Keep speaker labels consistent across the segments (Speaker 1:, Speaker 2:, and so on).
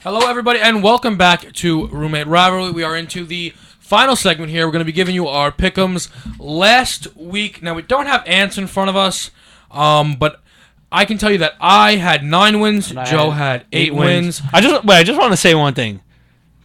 Speaker 1: Hello, everybody, and welcome back to Roommate Rivalry. We are into the final segment here. We're going to be giving you our pick'ems last week. Now, we don't have Ants in front of us, but I can tell you that I had 9 wins. Joe had 8 wins.
Speaker 2: I just want to say one thing.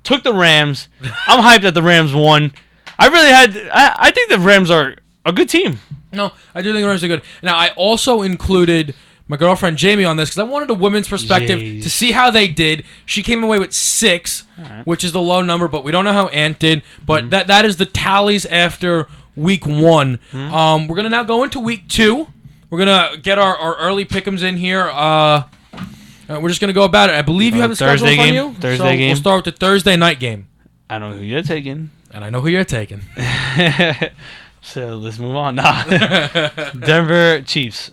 Speaker 2: Took the Rams. I'm hyped that the Rams won. I think the Rams are a good team.
Speaker 1: No, I do think the Rams are good. Now, I also included my girlfriend Jamie on this because I wanted a women's perspective to see how they did. She came away with 6, which is the low number, but we don't know how Ant did. But that is the tallies after week 1. We're going to now go into week 2. We're going to get our early pick'ems in here. We're just going to go about it. I believe you have the schedule in front of you.
Speaker 2: Thursday game.
Speaker 1: We'll start with the Thursday night game.
Speaker 2: I know who you're taking.
Speaker 1: And I know who you're taking.
Speaker 2: So let's move on. Denver Chiefs.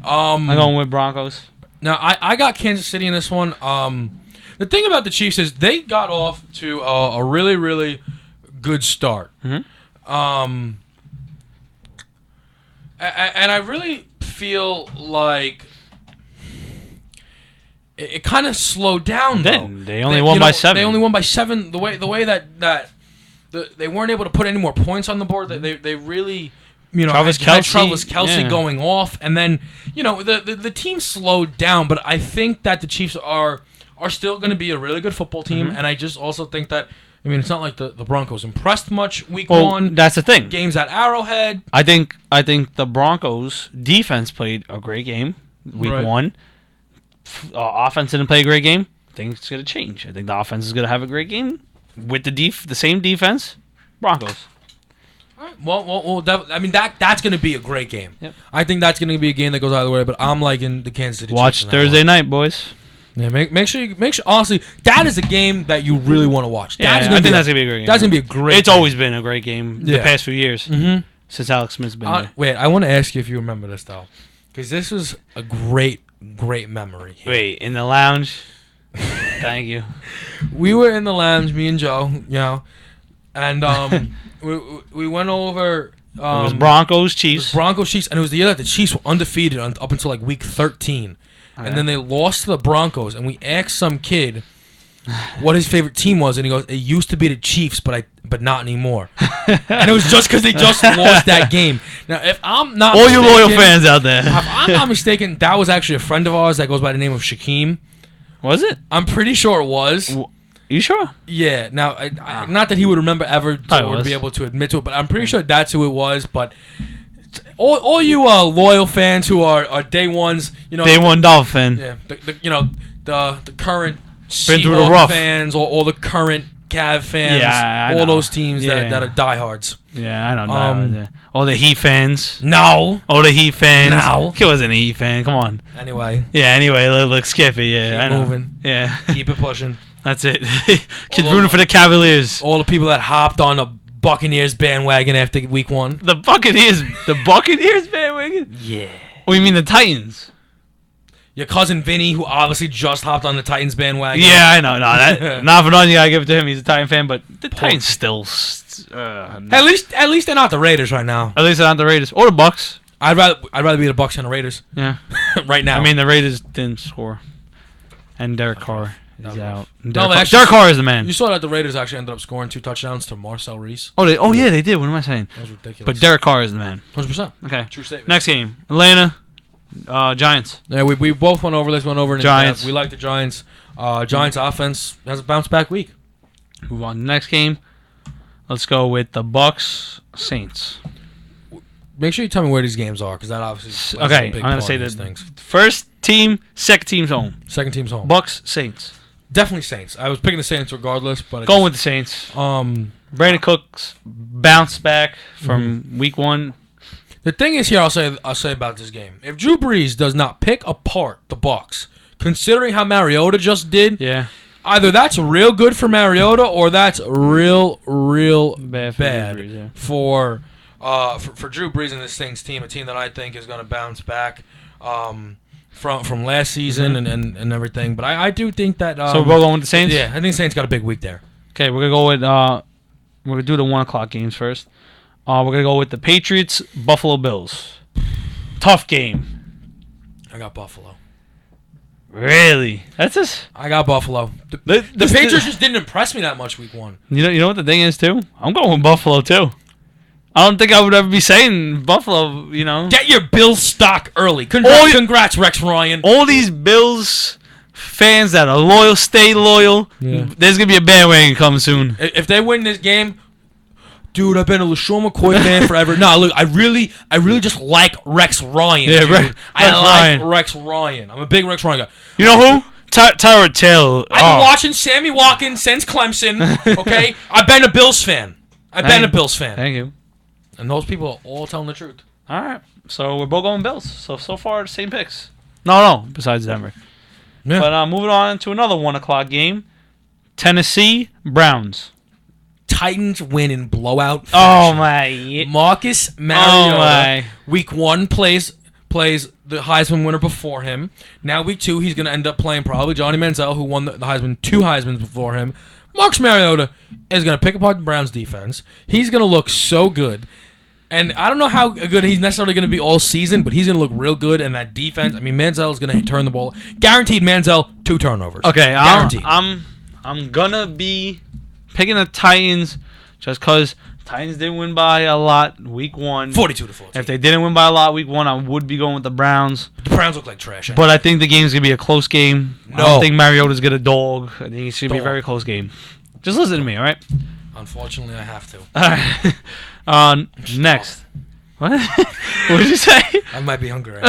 Speaker 2: I'm going with Broncos.
Speaker 1: Now, I got Kansas City in this one. The thing about the Chiefs is they got off to a really, really good start. And I really feel like it kind of slowed down, though.
Speaker 2: They only won by 7.
Speaker 1: They only won by 7. The way that they weren't able to put any more points on the board. They really...
Speaker 2: Travis
Speaker 1: Kelce going off, and then the team slowed down. But I think that the Chiefs are still going to be a really good football team, and I just also think that it's not like the Broncos impressed much week 1.
Speaker 2: That's the thing.
Speaker 1: Games at Arrowhead.
Speaker 2: I think the Broncos defense played a great game week 1. Offense didn't play a great game. I think it's going to change. I think the offense is going to have a great game with the same defense. Broncos.
Speaker 1: Well, that's going to be a great game.
Speaker 2: Yep.
Speaker 1: I think that's going to be a game that goes either way, but I'm liking the Kansas City Chiefs.
Speaker 2: Watch Thursday night, boys.
Speaker 1: Yeah, make sure. Honestly, that is a game that you really want to watch.
Speaker 2: I think that's going to be a great game.
Speaker 1: That's going to be a great
Speaker 2: It's
Speaker 1: game.
Speaker 2: always been a great game the past few years since Alex Smith's been there.
Speaker 1: Wait, I want to ask you if you remember this, though, because this was a great memory.
Speaker 2: Wait, in the lounge? Thank you.
Speaker 1: We were in the lounge, me and Joe, and we went over.
Speaker 2: It was Broncos Chiefs.
Speaker 1: And it was the year that the Chiefs were undefeated up until like week 13, and then they lost to the Broncos. And we asked some kid what his favorite team was, and he goes, "It used to be the Chiefs, but not anymore." And it was just because they just lost that game. Now, if I'm not
Speaker 2: all you loyal fans out there,
Speaker 1: if I'm not mistaken, that was actually a friend of ours that goes by the name of Shaquem.
Speaker 2: Was it?
Speaker 1: I'm pretty sure it was.
Speaker 2: You sure?
Speaker 1: Yeah. Now, not that he would remember ever or be able to admit to it, but I'm pretty sure that's who it was. But all you loyal fans who are day ones,
Speaker 2: day one Dolphin.
Speaker 1: Yeah. The current
Speaker 2: Seahawks
Speaker 1: fans or the current Cav fans.
Speaker 2: Yeah,
Speaker 1: all those teams that are diehards.
Speaker 2: Yeah, I don't know. All the Heat fans.
Speaker 1: No.
Speaker 2: All the Heat fans.
Speaker 1: No.
Speaker 2: He wasn't a Heat fan. Come on.
Speaker 1: Anyway.
Speaker 2: Yeah. Anyway, let's skip it. Yeah.
Speaker 1: Keep moving.
Speaker 2: Yeah.
Speaker 1: Keep it pushing.
Speaker 2: That's it. Kids rooting for the Cavaliers.
Speaker 1: All the people that hopped on the Buccaneers bandwagon after week 1.
Speaker 2: The Buccaneers bandwagon?
Speaker 1: Yeah.
Speaker 2: Oh, you mean the Titans?
Speaker 1: Your cousin Vinny, who obviously just hopped on the Titans bandwagon.
Speaker 2: Yeah, I know. No, not for nothing. You gotta give it to him. He's a Titan fan, but the Titans still.
Speaker 1: At least they're not the Raiders right now.
Speaker 2: At least they're not the Raiders or the Bucks.
Speaker 1: I'd rather be the Bucks than the Raiders.
Speaker 2: Yeah.
Speaker 1: Right now.
Speaker 2: I mean, the Raiders didn't score, and Derek Carr is out.
Speaker 1: Derek
Speaker 2: Carr is the man.
Speaker 1: You saw that the Raiders actually ended up scoring 2 touchdowns to Marcel Reese.
Speaker 2: Oh, yeah, they did. What am I saying?
Speaker 1: That was ridiculous.
Speaker 2: But Derek Carr is the man.
Speaker 1: 100%.
Speaker 2: Okay.
Speaker 1: True statement.
Speaker 2: Next game, Atlanta, Giants.
Speaker 1: Yeah, we both went over this one over.
Speaker 2: Giants.
Speaker 1: We like the Giants. Giants offense has a bounce back week.
Speaker 2: Move on to the next game. Let's go with the Bucks Saints.
Speaker 1: Make sure you tell me where these games are, because that obviously is
Speaker 2: okay.
Speaker 1: a big
Speaker 2: I'm gonna
Speaker 1: part
Speaker 2: say
Speaker 1: of
Speaker 2: the
Speaker 1: these things.
Speaker 2: First team, second team's home.
Speaker 1: Second team's home.
Speaker 2: Bucks Saints.
Speaker 1: Definitely Saints. I was picking the Saints regardless, but
Speaker 2: going with the Saints. Brandon Cooks bounced back from week 1.
Speaker 1: The thing is here, I'll say about this game. If Drew Brees does not pick apart the Bucs, considering how Mariota just did, either that's real good for Mariota or that's real bad for Drew Brees and this Saints team, a team that I think is going to bounce back from last season and everything. But I do think that.
Speaker 2: So we're going with the Saints.
Speaker 1: Yeah, I think Saints got a big week there.
Speaker 2: Okay, we're gonna go with. We're gonna do the 1:00 games first. We're gonna go with the Patriots, Buffalo Bills. Tough game.
Speaker 1: I got Buffalo.
Speaker 2: Really? That's just.
Speaker 1: I got Buffalo. The Patriots just didn't impress me that much week 1.
Speaker 2: You know what the thing is too? I'm going with Buffalo too. I don't think I would ever be saying Buffalo.
Speaker 1: Get your Bills stock early. Congrats, Rex Ryan.
Speaker 2: All these Bills fans that are loyal, stay loyal. Yeah. There's gonna be a bandwagon coming soon.
Speaker 1: If they win this game. Dude, I've been a LaShawn McCoy fan forever. No, look, I really just like Rex Ryan. Yeah, dude. I like Rex Ryan. I'm a big Rex Ryan guy.
Speaker 2: You know who? Tyrod Taylor.
Speaker 1: I've been watching Sammy Watkins since Clemson. Okay, I've been a Bills fan.
Speaker 2: Thank you.
Speaker 1: And those people are all telling the truth.
Speaker 2: All right, so we're both going Bills. So far, same picks. No, besides Denver. Yeah. But moving on to another 1:00 game, Tennessee Browns.
Speaker 1: Titans win in blowout fashion.
Speaker 2: Oh my!
Speaker 1: Marcus Mariota. Week 1 plays the Heisman winner before him. Now week 2 he's going to end up playing probably Johnny Manziel, who won the Heisman 2 Heismans before him. Marcus Mariota is going to pick apart the Browns defense. He's going to look so good. And I don't know how good he's necessarily going to be all season, but he's going to look real good. And that defense, I mean, Manziel is going to turn the ball. Guaranteed Manziel 2 turnovers.
Speaker 2: Okay,
Speaker 1: guaranteed.
Speaker 2: I'm gonna be picking the Titans just because Titans didn't win by a lot week 1.
Speaker 1: 42-14.
Speaker 2: If they didn't win by a lot week 1, I would be going with the Browns.
Speaker 1: The Browns look like trash.
Speaker 2: But I think the game's going to be a close game.
Speaker 1: No.
Speaker 2: I don't think Mariota's going to dog. I think it's going to be a very close game. Just listen to me, all right?
Speaker 1: Unfortunately, I have to.
Speaker 2: All right. Next. What? What did you say?
Speaker 1: I might be hungry right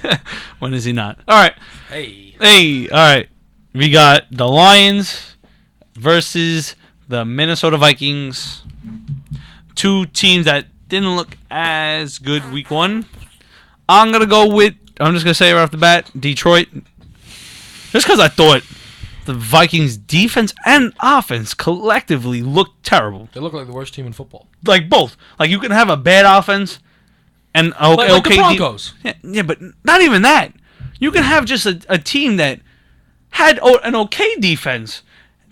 Speaker 1: now.
Speaker 2: When is he not? All right.
Speaker 1: Hey.
Speaker 2: All right. We got the Lions versus the Minnesota Vikings. 2 teams that didn't look as good week 1. I'm just going to say right off the bat, Detroit. Just because I thought the Vikings defense and offense collectively looked terrible.
Speaker 1: They look like the worst team in football.
Speaker 2: Like both. Like you can have a bad offense and
Speaker 1: like the Broncos.
Speaker 2: Yeah, but not even that. You can have just a team that had an okay defense,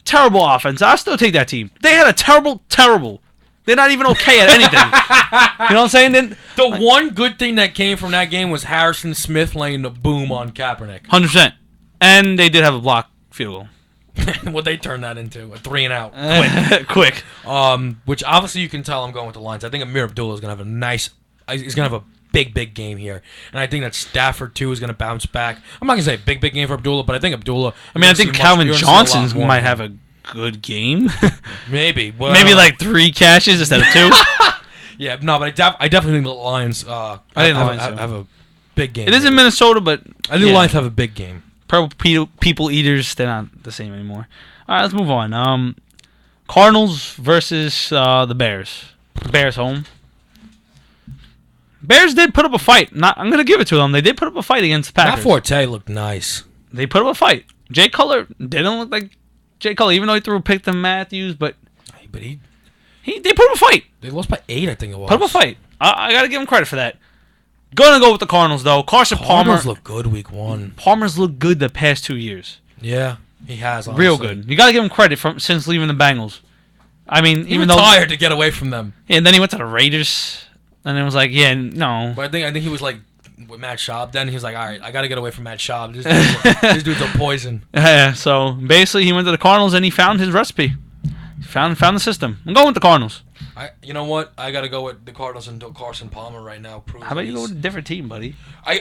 Speaker 2: terrible offense. I'll still take that team. They had a terrible. They're not even okay at anything. You know what I'm saying? Then
Speaker 1: the one good thing that came from that game was Harrison Smith laying the boom on Kaepernick.
Speaker 2: 100%. And they did have a block field
Speaker 1: goal. What they turned that into? A 3-and-out.
Speaker 2: Quick.
Speaker 1: Which obviously you can tell I'm going with the Lions. I think Amir Abdullah is going to have he's going to have a big game here. And I think that Stafford, too, is going to bounce back. I'm not going to say big game for Abdullah, but I think Abdullah...
Speaker 2: I think Calvin Johnson might have a good game.
Speaker 1: Maybe. Well,
Speaker 2: maybe like 3 catches instead of 2.
Speaker 1: Yeah, no, but I definitely think the Lions have a big game.
Speaker 2: It is in Minnesota, but...
Speaker 1: I think the Lions have a big game.
Speaker 2: Purple people eaters, they're not the same anymore. All right, let's move on. Cardinals versus the Bears. Bears home. Bears did put up a fight. I'm going to give it to them. They did put up a fight against the Packers.
Speaker 1: Matt Forte looked nice.
Speaker 2: They put up a fight. Jay Cutler didn't look like Jay Cutler, even though he threw a pick to Matthews, but they put up a fight.
Speaker 1: They lost by 8, I think it was.
Speaker 2: Put up a fight. I got to give them credit for that. Gonna go with the Cardinals, though.
Speaker 1: Cardinals look good week 1.
Speaker 2: Palmer's looked good the past 2 years.
Speaker 1: Yeah, he has, honestly.
Speaker 2: Real good. You got to give him credit since leaving the Bengals. I mean,
Speaker 1: he retired to get away from them.
Speaker 2: Yeah, and then he went to the Raiders, and it was like, yeah, no.
Speaker 1: But I think he was like with Matt Schaub. Then he was like, all right, I got to get away from Matt Schaub. This dude's a poison.
Speaker 2: Yeah, so basically he went to the Cardinals and he found his recipe. Found the system. I'm going with the Cardinals.
Speaker 1: You know what? I got to go with the Cardinals and Carson Palmer right now.
Speaker 2: How about you go with a different team, buddy?
Speaker 1: I'll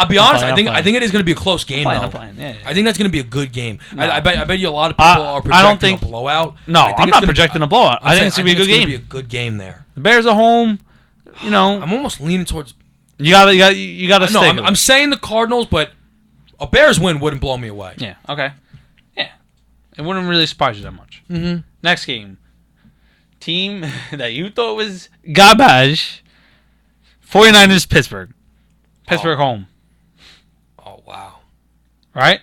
Speaker 1: be honest. I think it is going to be a close game, though.
Speaker 2: Yeah.
Speaker 1: I think that's going to be a good game. No. I bet you a lot of people are projecting a blowout.
Speaker 2: No, I'm not projecting a blowout. I think it's going to be a good game.
Speaker 1: It's going to be a good game there.
Speaker 2: The Bears are home. You know,
Speaker 1: I'm almost leaning towards.
Speaker 2: You gotta.
Speaker 1: No, I'm saying the Cardinals, but a Bears win wouldn't blow me away.
Speaker 2: Yeah. Okay. Yeah. It wouldn't really surprise you that much.
Speaker 1: Mm-hmm.
Speaker 2: Next game. Team that you thought was garbage. 49ers Pittsburgh. Pittsburgh home.
Speaker 1: Oh, wow.
Speaker 2: Right?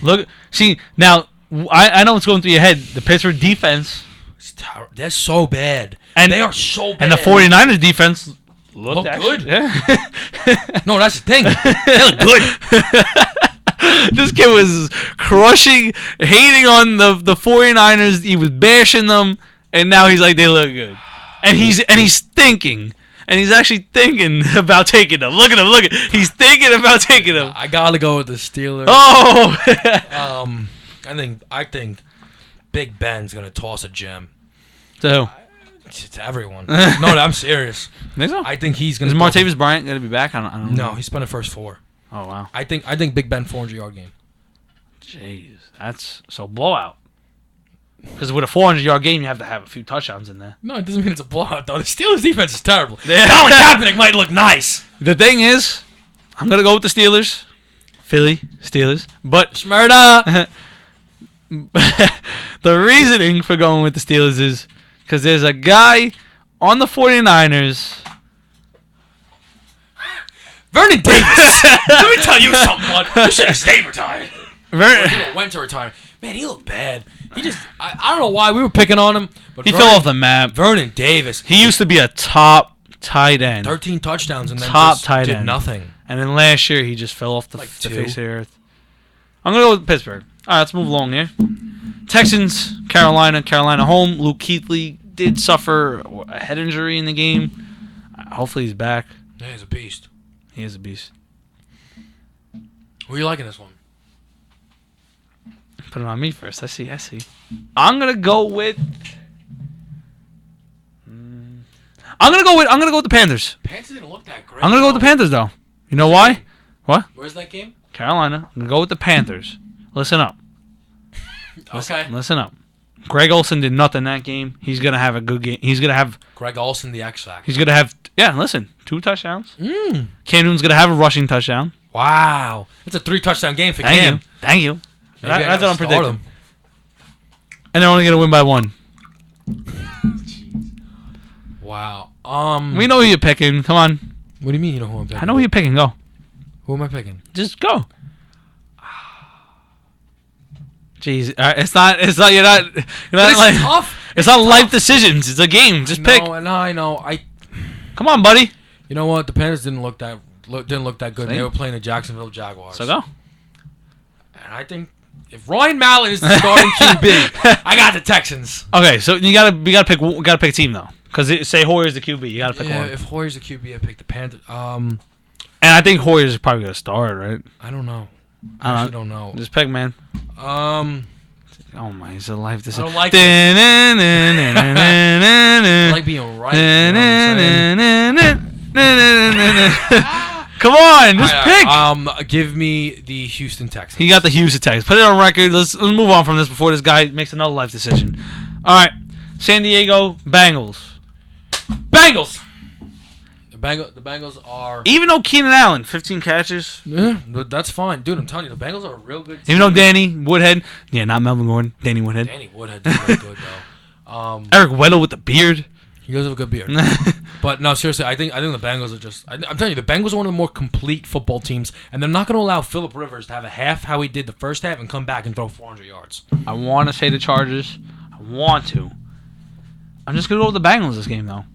Speaker 2: Look, see, now, I know what's going through your head. The Pittsburgh defense.
Speaker 1: They're so bad. And they are so bad.
Speaker 2: And the 49ers defense
Speaker 1: look good.
Speaker 2: Yeah.
Speaker 1: No, that's the thing. They look good.
Speaker 2: This kid was crushing, hating on the 49ers. He was bashing them. And now he's like, they look good. And he's thinking. and he's actually thinking about taking them. Look at him. Look at he's thinking about taking them.
Speaker 1: I gotta go with the Steelers.
Speaker 2: Oh.
Speaker 1: I think Big Ben's gonna toss a gem.
Speaker 2: To who?
Speaker 1: To everyone. No, I'm serious.
Speaker 2: Think so?
Speaker 1: I think he's gonna.
Speaker 2: Is Martavis Bryant gonna be back? I don't know.
Speaker 1: No, he spent the first 4.
Speaker 2: Oh wow.
Speaker 1: I think Big Ben 400-yard game.
Speaker 2: Jeez, that's so blowout. Because with a 400-yard game, you have to have a few touchdowns in there.
Speaker 1: No, it doesn't mean it's a blowout though. The Steelers defense is terrible. Colin Kaepernick might look nice.
Speaker 2: The thing is, I'm gonna go with the Steelers, Philly Steelers, but
Speaker 1: Smyrna.
Speaker 2: the reasoning for going with the Steelers is because there's a guy on the 49ers.
Speaker 1: Vernon Davis. Let me tell you something, bud. You should have stayed retired. He went to retire. Man, he looked bad. He just, I don't know why we were picking on him, but
Speaker 2: He fell off the map.
Speaker 1: Vernon Davis.
Speaker 2: He used to be a top tight end.
Speaker 1: 13 touchdowns and then
Speaker 2: Top
Speaker 1: just
Speaker 2: tight
Speaker 1: did
Speaker 2: end.
Speaker 1: nothing.
Speaker 2: And then last year, he just fell off the face
Speaker 1: 2.
Speaker 2: of the earth. I'm going to go with Pittsburgh. All right, let's move along here. Texans, Carolina. Carolina home. Luke Kuechly did suffer a head injury in the game. Hopefully he's back.
Speaker 1: Yeah, he's a beast.
Speaker 2: He is a beast.
Speaker 1: Who are you liking this one?
Speaker 2: Put it on me first. I see. I'm going to go with... I'm gonna go with the Panthers.
Speaker 1: Panthers didn't look that great.
Speaker 2: I'm gonna go with the Panthers though. You know why? What?
Speaker 1: Where's that game?
Speaker 2: Carolina. I'm gonna go with the Panthers. Listen up.
Speaker 1: Okay.
Speaker 2: Listen up. Greg Olsen did nothing that game. He's gonna have a good game. He's gonna have
Speaker 1: Greg Olsen, the X Factor.
Speaker 2: He's gonna have 2 touchdowns.
Speaker 1: Mm.
Speaker 2: Cam Newton's gonna have a rushing touchdown.
Speaker 1: Wow. It's a 3-touchdown game for Cam.
Speaker 2: Thank you.
Speaker 1: Maybe
Speaker 2: That's what I'm predicting.
Speaker 1: him.
Speaker 2: And they're only gonna win by 1.
Speaker 1: Wow.
Speaker 2: We know who you're picking. Come on.
Speaker 1: What do you mean you know who I'm picking?
Speaker 2: I know who you're picking. Go.
Speaker 1: Who am I picking?
Speaker 2: Just go. Jeez, it's not. You're not
Speaker 1: It's
Speaker 2: like.
Speaker 1: tough.
Speaker 2: It's not life decisions. It's a game. Just pick.
Speaker 1: No, I know.
Speaker 2: Come on, buddy.
Speaker 1: You know what? The Panthers didn't look that good.
Speaker 2: See?
Speaker 1: They were playing the Jacksonville Jaguars.
Speaker 2: So go.
Speaker 1: And I think if Ryan Mallett is the starting QB, I got the Texans.
Speaker 2: Okay, so we gotta pick a team though, because say Hoyer's the QB, you gotta pick one.
Speaker 1: If Hoyer's the QB, I pick the Panthers.
Speaker 2: And I think Hoyer's probably gonna start, right?
Speaker 1: I don't know.
Speaker 2: I
Speaker 1: actually don't know.
Speaker 2: Just pick, man.
Speaker 1: Oh
Speaker 2: my, it's a life decision.
Speaker 1: I don't like it. I like being right. You know what I'm
Speaker 2: Come on, just pick.
Speaker 1: Give me the Houston Texans.
Speaker 2: He got the Houston Texans. Put it on record. Let's move on from this before this guy makes another life decision. All right, San Diego Bengals.
Speaker 1: Bengals. The Bengals are.
Speaker 2: Even though Keenan Allen, 15 catches.
Speaker 1: Yeah, that's fine, dude. I'm telling you, the Bengals are a real good team.
Speaker 2: Even though Danny Woodhead, not Melvin Gordon, Danny Woodhead.
Speaker 1: Danny Woodhead did really good though.
Speaker 2: Eric Weddle with the beard.
Speaker 1: He does have a good beard. But no, seriously, I think the Bengals are just. I'm telling you, the Bengals are one of the more complete football teams, and they're not going to allow Phillip Rivers to have a half how he did the first half and come back and throw 400 yards.
Speaker 2: I want to say the Chargers. I want to. I'm just going to go with the Bengals this game though.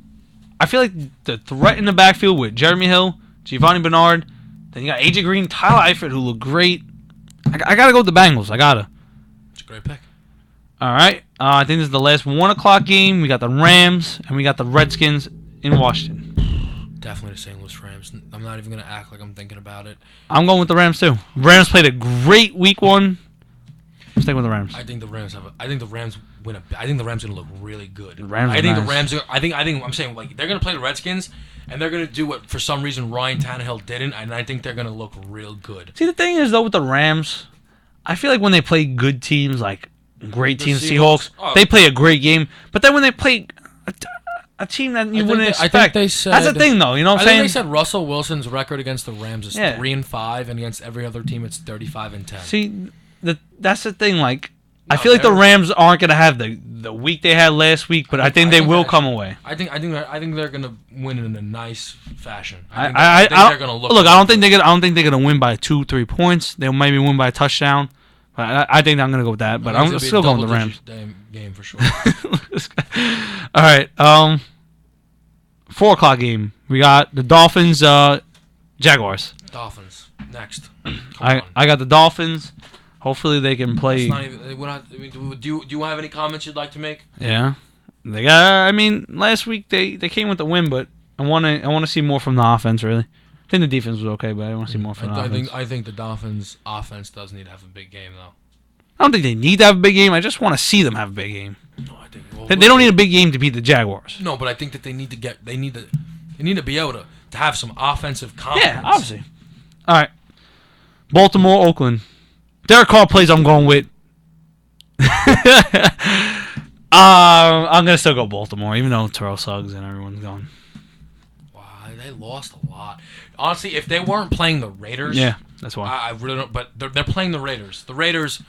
Speaker 2: I feel like the threat in the backfield with Jeremy Hill, Giovanni Bernard, then you got AJ Green, Tyler Eifert, who look great. I got to go with the Bengals. I got to.
Speaker 1: It's a great pick.
Speaker 2: All right. I think this is the last 1 o'clock game. We got the Rams, and we got the Redskins in Washington.
Speaker 1: Definitely the St. Louis Rams. I'm not even going to act like I'm thinking about it.
Speaker 2: I'm going with the Rams, too. Rams played a great week 1. I'm sticking with the Rams.
Speaker 1: I think the Rams win I think the Rams are going to look really good. I'm saying, like, they're going to play the Redskins, and they're going to do what, for some reason, Ryan Tannehill didn't, and I think they're going to look real good.
Speaker 2: See, the thing is, though, with the Rams, I feel like when they play good teams, like great teams, Seahawks, they play a great game. But then when they play a team that you wouldn't expect,
Speaker 1: I think they said,
Speaker 2: that's the thing, though. You know what I'm saying?
Speaker 1: They said Russell Wilson's record against the Rams is 3-5, and against every other team it's 35-10.
Speaker 2: See, that's the thing. Like, I feel like the Rams aren't gonna have the week they had last week, but I think they will come away.
Speaker 1: I think they're gonna win in a nice fashion.
Speaker 2: I think they're gonna look. I don't think they're gonna win by 2-3 points. They'll maybe win by a touchdown. But I think I'm gonna go with that. But I'm still going with the Rams.
Speaker 1: Game for sure.
Speaker 2: All right. 4 o'clock game. We got the Dolphins. Jaguars.
Speaker 1: Dolphins next.
Speaker 2: I got the Dolphins. Hopefully they can play.
Speaker 1: Do you have any comments you'd like to make?
Speaker 2: Yeah, they got. I mean, last week they came with the win, but I want to see more from the offense. Really, I think the defense was okay, but I want to see more from the offense.
Speaker 1: I think the Dolphins' offense does need to have a big game, though.
Speaker 2: I don't think they need to have a big game. I just want to see them have a big game.
Speaker 1: No, I think
Speaker 2: They don't need a big game to beat the Jaguars.
Speaker 1: No, but I think that they need to be able to have some offensive confidence.
Speaker 2: Yeah, obviously. All right, Baltimore, Oakland. Derek Carr plays. I'm going with. I'm gonna still go Baltimore, even though Terrell Suggs and everyone's gone.
Speaker 1: Wow, they lost a lot. Honestly, if they weren't playing the Raiders,
Speaker 2: Yeah, that's why.
Speaker 1: I really don't. But they're playing the Raiders. The Raiders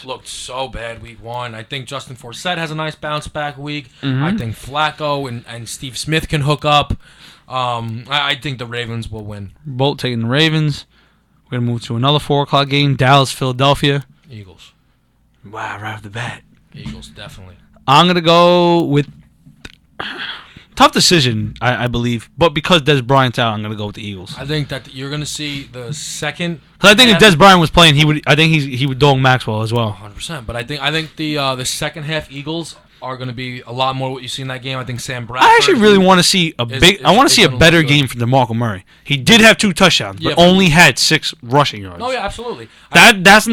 Speaker 1: looked so bad week 1. I think Justin Forsett has a nice bounce back week.
Speaker 2: Mm-hmm.
Speaker 1: I think Flacco and Steve Smith can hook up. I think the Ravens will win.
Speaker 2: Bolt taking the Ravens. We're gonna move to another 4:00 game. Dallas, Philadelphia.
Speaker 1: Eagles.
Speaker 2: Wow, right off the bat.
Speaker 1: Eagles, definitely.
Speaker 2: I'm gonna go with tough decision, I believe, but because Des Bryant's out, I'm gonna go with the Eagles.
Speaker 1: I think that you're gonna see the second.
Speaker 2: Because I think if Des Bryant was playing, he would dog Maxwell as well.
Speaker 1: 100%. But I think the second half Eagles are gonna be a lot more what you see in that game. I think Sam Bradford.
Speaker 2: I actually really want to see a better game from DeMarco Murray. He did have 2 touchdowns, but only had 6 rushing yards.
Speaker 1: Oh yeah, absolutely.
Speaker 2: That's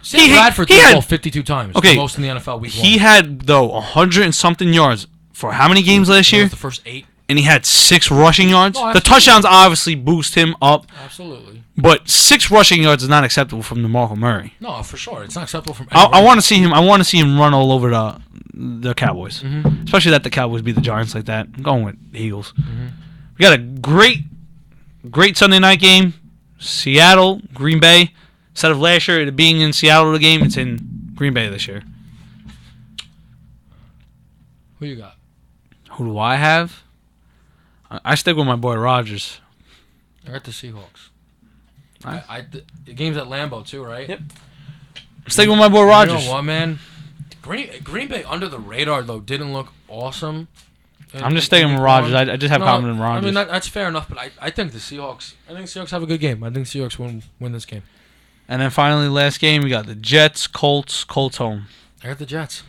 Speaker 1: Sam Bradford threw the ball 52 times.
Speaker 2: Okay,
Speaker 1: most in the NFL week 1.
Speaker 2: He had 100 and something yards for how many games last year?
Speaker 1: The first 8.
Speaker 2: And he had 6 rushing yards.
Speaker 1: Oh,
Speaker 2: the touchdowns obviously boost him up.
Speaker 1: Absolutely.
Speaker 2: But 6 rushing yards is not acceptable from DeMarco Murray.
Speaker 1: No, for sure, it's not acceptable from.
Speaker 2: I want to see him. I want to see him run all over the Cowboys, especially that the Cowboys beat the Giants like that. I'm going with the Eagles. We got a great Sunday night game. Seattle, Green Bay. Instead of last year it being in Seattle the game, it's in Green Bay this year.
Speaker 1: Who you got?
Speaker 2: Who do I have? I stick with my boy Rodgers.
Speaker 1: I got the Seahawks.
Speaker 2: Nice.
Speaker 1: The game's at Lambeau too, right?
Speaker 2: Yep. Stick with my boy Rodgers.
Speaker 1: You know what, man? Green Bay under the radar though didn't look awesome.
Speaker 2: I'm just sticking with Rodgers. I just have confidence in Rodgers.
Speaker 1: I mean that's fair enough, but I think the Seahawks. I think Seahawks have a good game. I think Seahawks win this game.
Speaker 2: And then finally, last game we got the Jets, Colts home.
Speaker 1: I got the Jets.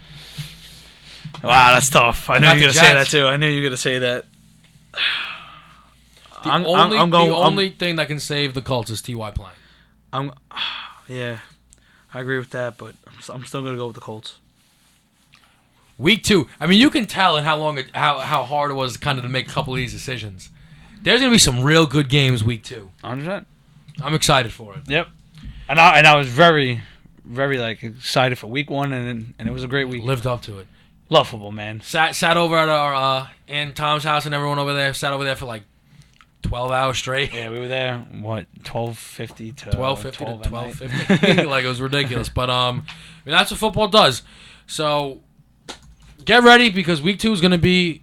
Speaker 2: Wow, that's tough. I knew you were gonna say that too. I knew you were gonna say that.
Speaker 1: The only thing that can save the Colts is T.Y. playing.
Speaker 2: Yeah, I agree with that, but I'm still gonna go with the Colts.
Speaker 1: Week 2. I mean, you can tell in how hard it was kind of to make a couple of these decisions. There's gonna be some real good games week 2.
Speaker 2: 100%.
Speaker 1: I'm excited for it.
Speaker 2: Yep. And I was very, very excited for week 1, and it was a great week.
Speaker 1: Lived up to it.
Speaker 2: Love football, man.
Speaker 1: Sat over at our Aunt Tom's house, and everyone over there sat over there for like 12 hours straight.
Speaker 2: Yeah, we were there. What 12:50 to
Speaker 1: 12:50 like it was ridiculous. But I mean that's what football does. So get ready because week 2 is gonna be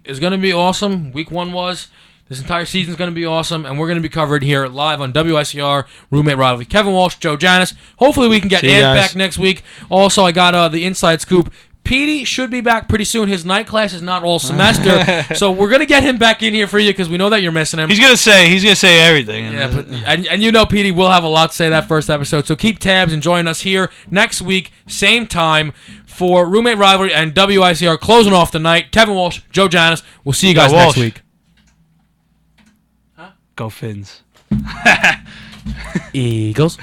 Speaker 1: awesome. Week 1 was. This entire season is going to be awesome, and we're going to be covered here live on WICR, Roommate Rivalry. Kevin Walsh, Joe Janis. Hopefully we can get Ant back next week. Also, I got the inside scoop. Petey should be back pretty soon. His night class is not all semester, so we're going to get him back in here for you because we know that you're missing him.
Speaker 2: He's going to say everything.
Speaker 1: Yeah, but, and you know Petey will have a lot to say that first episode, so keep tabs and join us here next week, same time, for Roommate Rivalry and WICR closing off the night. Kevin Walsh, Joe Janis. We'll see you guys next week.
Speaker 2: Go Fins.
Speaker 1: Eagles.